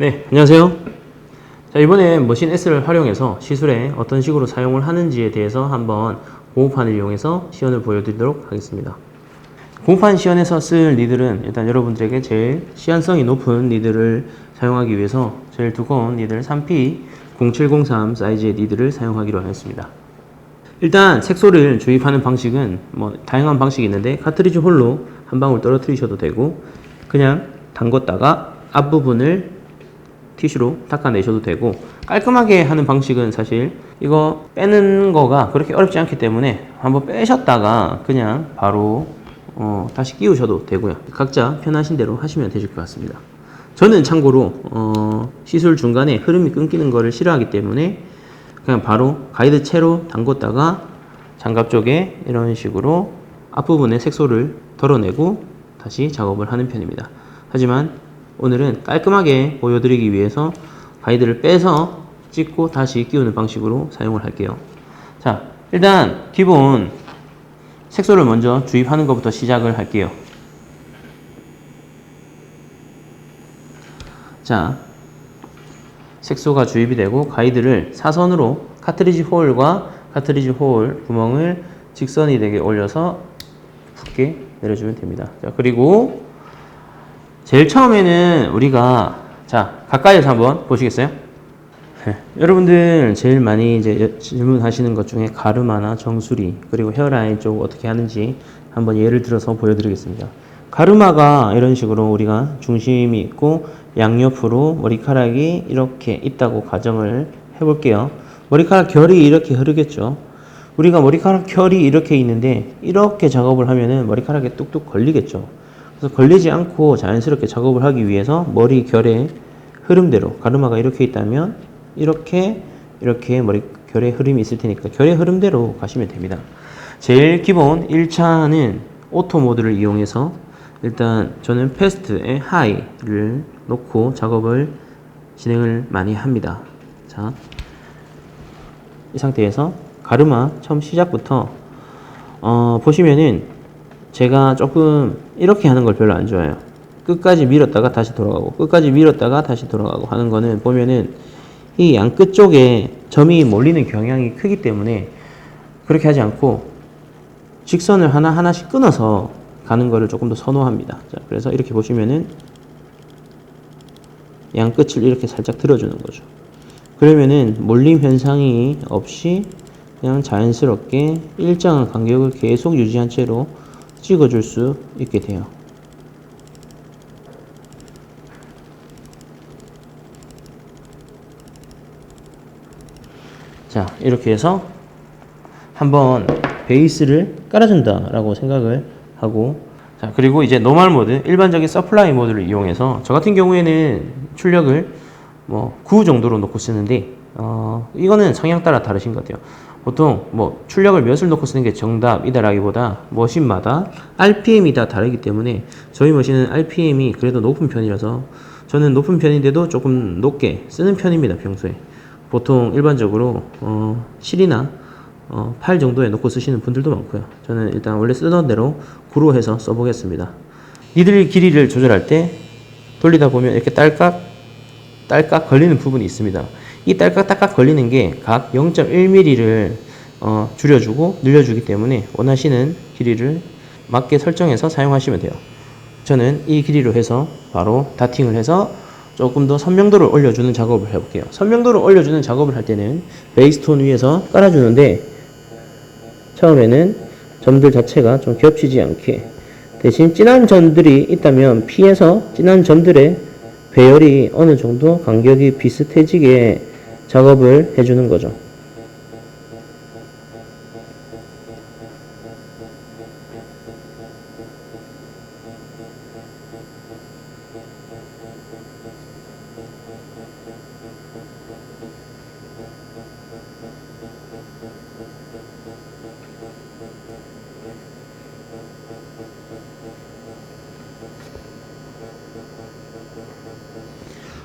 네, 안녕하세요. 자, 이번에 머신 S를 활용해서 시술에 어떤 식으로 사용을 하는지에 대해서 한번 공구판을 이용해서 시연을 보여드리도록 하겠습니다. 공구판 시연에서 쓸 니들은 일단 여러분들에게 제일 시연성이 높은 니들을 사용하기 위해서 제일 두꺼운 니들 3P0703 사이즈의 니들을 사용하기로 하였습니다. 일단 색소를 주입하는 방식은 다양한 방식이 있는데, 카트리지 홀로 한 방울 떨어뜨리셔도 되고, 그냥 담궜다가 앞부분을 티슈로 닦아내셔도 되고, 깔끔하게 하는 방식은 사실 이거 빼는 거가 그렇게 어렵지 않기 때문에 한번 빼셨다가 그냥 바로 다시 끼우셔도 되고요. 각자 편하신 대로 하시면 되실 것 같습니다. 저는 참고로 시술 중간에 흐름이 끊기는 거를 싫어하기 때문에 그냥 바로 가이드 채로 담궜다가 장갑 쪽에 이런 식으로 앞부분에 색소를 덜어내고 다시 작업을 하는 편입니다. 하지만 오늘은 깔끔하게 보여드리기 위해서 가이드를 빼서 찍고 다시 끼우는 방식으로 사용을 할게요. 자, 일단 기본 색소를 먼저 주입하는 것부터 시작을 할게요. 자, 색소가 주입이 되고 가이드를 사선으로 카트리지 홀과 카트리지 홀 구멍을 직선이 되게 올려서 붓게 내려주면 됩니다. 자, 그리고 제일 처음에는 우리가, 자, 가까이에서 한번 보시겠어요? 네. 여러분들 제일 많이 이제 질문하시는 것 중에 가르마나 정수리 그리고 헤어라인 쪽 어떻게 하는지 한번 예를 들어서 보여드리겠습니다. 가르마가 이런 식으로 우리가 중심이 있고 양옆으로 머리카락이 이렇게 있다고 가정을 해볼게요. 머리카락 결이 이렇게 흐르겠죠. 우리가 머리카락 결이 이렇게 있는데 이렇게 작업을 하면은 머리카락에 뚝뚝 걸리겠죠. 그래서 걸리지 않고 자연스럽게 작업을 하기 위해서 머리 결의 흐름대로, 가르마가 이렇게 있다면 이렇게 머리 결의 흐름이 있을 테니까 결의 흐름대로 가시면 됩니다. 제일 기본 1차는 오토 모드를 이용해서 일단 저는 패스트에 하이를 놓고 작업을 진행을 많이 합니다. 자, 이 상태에서 가르마 처음 시작부터 보시면은 제가 조금 이렇게 하는 걸 별로 안 좋아해요. 끝까지 밀었다가 다시 돌아가고 끝까지 밀었다가 다시 돌아가고 하는 거는 보면은 이 양 끝 쪽에 점이 몰리는 경향이 크기 때문에 그렇게 하지 않고 직선을 하나하나씩 끊어서 가는 거를 조금 더 선호합니다. 자, 그래서 이렇게 보시면은 양 끝을 이렇게 살짝 들어주는 거죠. 그러면은 몰림 현상이 없이 그냥 자연스럽게 일정한 간격을 계속 유지한 채로 찍어줄 수 있게 돼요. 자, 이렇게 해서 한번 베이스를 깔아준다 라고 생각을 하고, 자, 그리고 이제 노멀 모드, 일반적인 서플라이 모드를 이용해서 저 같은 경우에는 출력을 9 정도로 놓고 쓰는데 이거는 성향 따라 다르신 것 같아요. 보통 출력을 몇을 놓고 쓰는 게 정답이다라기보다 머신마다 RPM이 다 다르기 때문에 저희 머신은 RPM이 그래도 높은 편이라서 저는 높은 편인데도 조금 높게 쓰는 편입니다. 평소에 보통 일반적으로 7이나 8 정도에 놓고 쓰시는 분들도 많고요. 저는 일단 원래 쓰던 대로 9로 해서 써보겠습니다. 니들 길이를 조절할 때 돌리다 보면 이렇게 딸깍 걸리는 부분이 있습니다. 이 딸깍 걸리는 게 각 0.1mm를 줄여주고 늘려주기 때문에 원하시는 길이를 맞게 설정해서 사용하시면 돼요. 저는 이 길이로 해서 바로 다팅을 해서 조금 더 선명도를 올려주는 작업을 해볼게요. 선명도를 올려주는 작업을 할 때는 베이스톤 위에서 깔아주는데 처음에는 점들 자체가 좀 겹치지 않게, 대신 진한 점들이 있다면 피해서 진한 점들의 배열이 어느 정도 간격이 비슷해지게 작업을 해주는 거죠.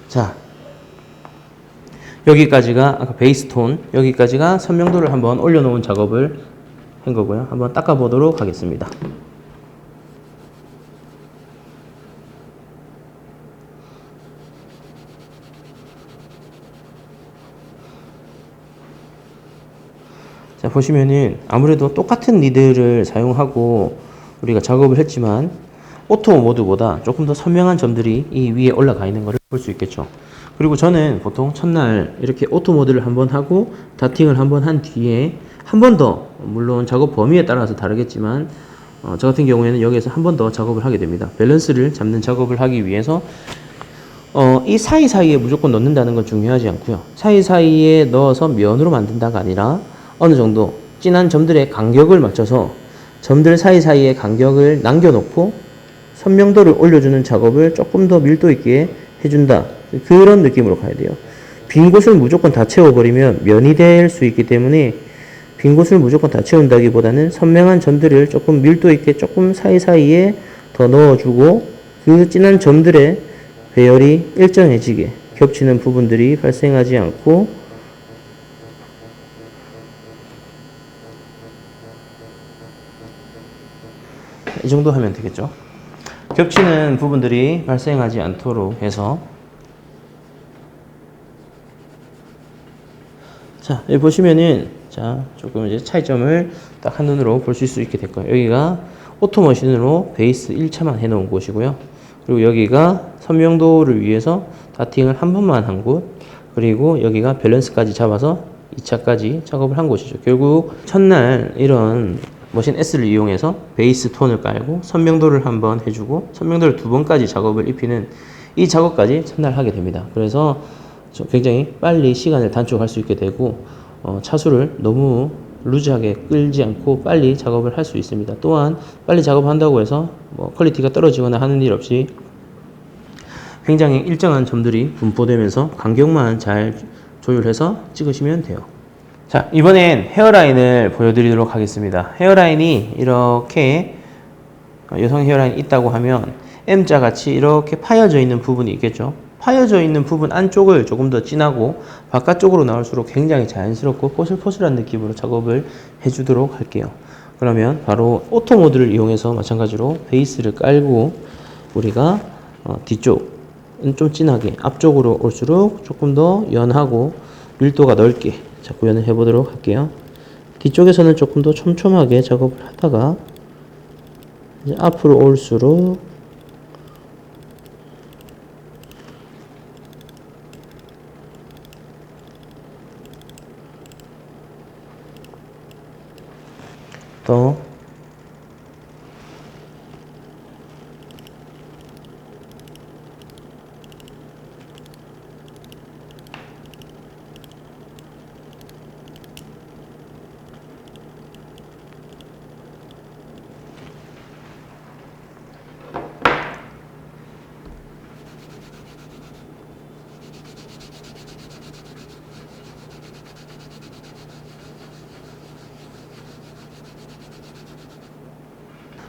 자, 여기까지가 아까 베이스톤, 여기까지가 선명도를 한번 올려놓은 작업을 한 거고요. 한번 닦아보도록 하겠습니다. 자, 보시면은 아무래도 똑같은 니들을 사용하고 우리가 작업을 했지만 오토 모드보다 조금 더 선명한 점들이 이 위에 올라가 있는 것을 볼 수 있겠죠. 그리고 저는 보통 첫날 이렇게 오토 모드를 한번 하고 다팅을 한번 한 뒤에 한 번 더, 물론 작업 범위에 따라서 다르겠지만 저 같은 경우에는 여기에서 한 번 더 작업을 하게 됩니다. 밸런스를 잡는 작업을 하기 위해서 이 사이사이에 무조건 넣는다는 건 중요하지 않고요. 사이사이에 넣어서 면으로 만든다가 아니라 어느 정도 진한 점들의 간격을 맞춰서 점들 사이사이의 간격을 남겨놓고 선명도를 올려주는 작업을 조금 더 밀도 있게 해준다. 그런 느낌으로 가야 돼요. 빈 곳을 무조건 다 채워버리면 면이 될 수 있기 때문에 빈 곳을 무조건 다 채운다기보다는 선명한 점들을 조금 밀도 있게 조금 사이사이에 더 넣어주고 그 진한 점들의 배열이 일정해지게 겹치는 부분들이 발생하지 않고 이 정도 하면 되겠죠. 겹치는 부분들이 발생하지 않도록 해서 자, 여기 보시면은 자, 조금 이제 차이점을 딱 한눈으로 보실 수 있게 될 거예요. 여기가 오토머신으로 베이스 1차만 해 놓은 곳이고요. 그리고 여기가 선명도를 위해서 다팅을 한 번만 한 곳, 그리고 여기가 밸런스까지 잡아서 2차까지 작업을 한 곳이죠. 결국 첫날 이런 머신 S를 이용해서 베이스 톤을 깔고 선명도를 한번 해주고 선명도를 두 번까지 작업을 입히는 이 작업까지 첫날 하게 됩니다. 그래서 굉장히 빨리 시간을 단축할 수 있게 되고 차수를 너무 루즈하게 끌지 않고 빨리 작업을 할 수 있습니다. 또한 빨리 작업한다고 해서 뭐 퀄리티가 떨어지거나 하는 일 없이 굉장히 일정한 점들이 분포되면서 간격만 잘 조율해서 찍으시면 돼요. 자, 이번엔 헤어라인을 보여드리도록 하겠습니다. 헤어라인이 이렇게 여성 헤어라인이 있다고 하면 M자 같이 이렇게 파여져 있는 부분이 있겠죠. 파여져 있는 부분 안쪽을 조금 더 진하고 바깥쪽으로 나올수록 굉장히 자연스럽고 포슬포슬한 느낌으로 작업을 해주도록 할게요. 그러면 바로 오토 모드를 이용해서 마찬가지로 베이스를 깔고 우리가 뒤쪽은 좀 진하게 앞쪽으로 올수록 조금 더 연하고 밀도가 넓게 구현을 해보도록 할게요. 뒤쪽에서는 조금 더 촘촘하게 작업을 하다가 이제 앞으로 올수록 또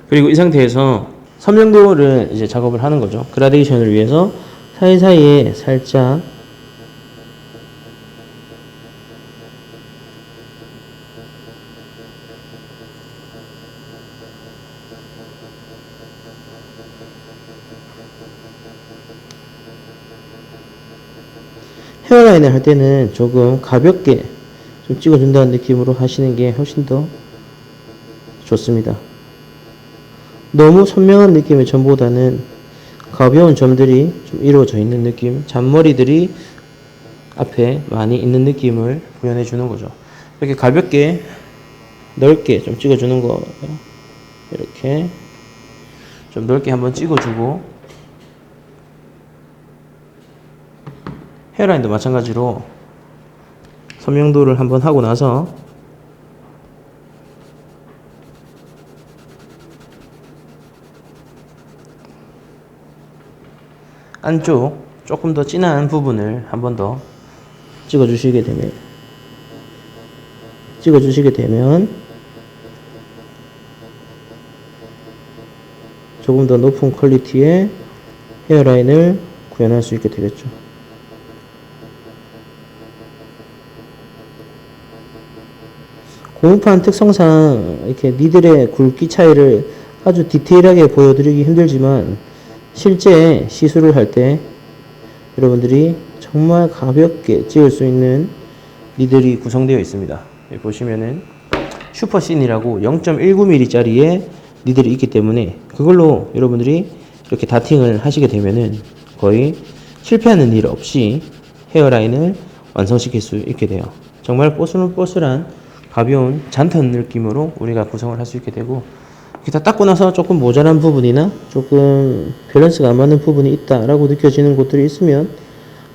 그리고 이 상태에서 선명도를 이제 작업을 하는 거죠. 그라데이션을 위해서 사이사이에 살짝 헤어라인을 할 때는 조금 가볍게 좀 찍어준다는 느낌으로 하시는 게 훨씬 더 좋습니다. 너무 선명한 느낌의 점보다는 가벼운 점들이 좀 이루어져 있는 느낌, 잔머리들이 앞에 많이 있는 느낌을 구현해 주는 거죠. 이렇게 가볍게 넓게 좀 찍어주는 거예요. 이렇게 좀 넓게 한번 찍어주고 헤어라인도 마찬가지로 선명도를 한번 하고 나서 안쪽 조금 더 진한 부분을 한 번 더 찍어주시게 되면 조금 더 높은 퀄리티의 헤어라인을 구현할 수 있게 되겠죠. 고무판 특성상 이렇게 니들의 굵기 차이를 아주 디테일하게 보여드리기 힘들지만 실제 시술을 할 때 여러분들이 정말 가볍게 찍을 수 있는 니들이 구성되어 있습니다. 여기 보시면은 슈퍼신이라고 0.19mm짜리의 니들이 있기 때문에 그걸로 여러분들이 이렇게 다팅을 하시게 되면은 거의 실패하는 일 없이 헤어라인을 완성시킬 수 있게 돼요. 정말 뽀슬뽀슬한 가벼운 잔탄 느낌으로 우리가 구성을 할 수 있게 되고, 이렇게 다 닦고 나서 조금 모자란 부분이나 조금 밸런스가 안 맞는 부분이 있다라고 느껴지는 곳들이 있으면,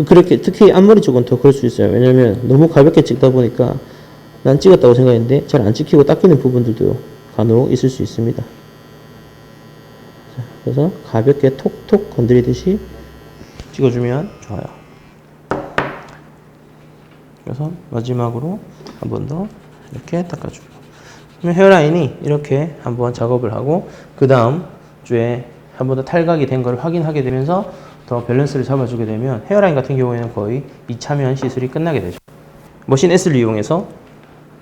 그렇게 특히 앞머리 쪽은 더 그럴 수 있어요. 왜냐면 너무 가볍게 찍다 보니까 난 찍었다고 생각했는데 잘 안 찍히고 닦이는 부분들도 간혹 있을 수 있습니다. 그래서 가볍게 톡톡 건드리듯이 찍어주면 좋아요. 그래서 마지막으로 한 번 더 이렇게 닦아주고, 그러면 헤어라인이 이렇게 한번 작업을 하고, 그 다음 주에 한 번 더 탈각이 된 걸 확인하게 되면서 더 밸런스를 잡아주게 되면 헤어라인 같은 경우에는 거의 2차면 시술이 끝나게 되죠. 머신 S를 이용해서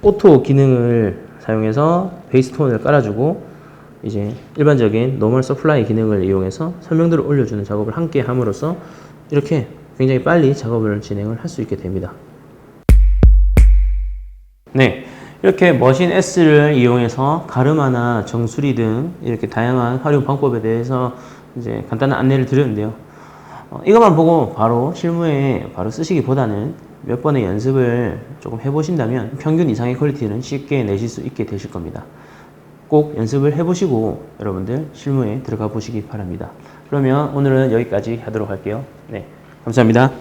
오토 기능을 사용해서 베이스 톤을 깔아주고, 이제 일반적인 노멀 서플라이 기능을 이용해서 설명도를 올려주는 작업을 함께 함으로써 이렇게 굉장히 빨리 작업을 진행을 할 수 있게 됩니다. 네, 이렇게 머신 S를 이용해서 가르마나 정수리 등 이렇게 다양한 활용 방법에 대해서 이제 간단한 안내를 드렸는데요. 이것만 보고 바로 실무에 바로 쓰시기보다는 몇 번의 연습을 조금 해보신다면 평균 이상의 퀄리티는 쉽게 내실 수 있게 되실 겁니다. 꼭 연습을 해보시고 여러분들 실무에 들어가 보시기 바랍니다. 그러면 오늘은 여기까지 하도록 할게요. 네, 감사합니다.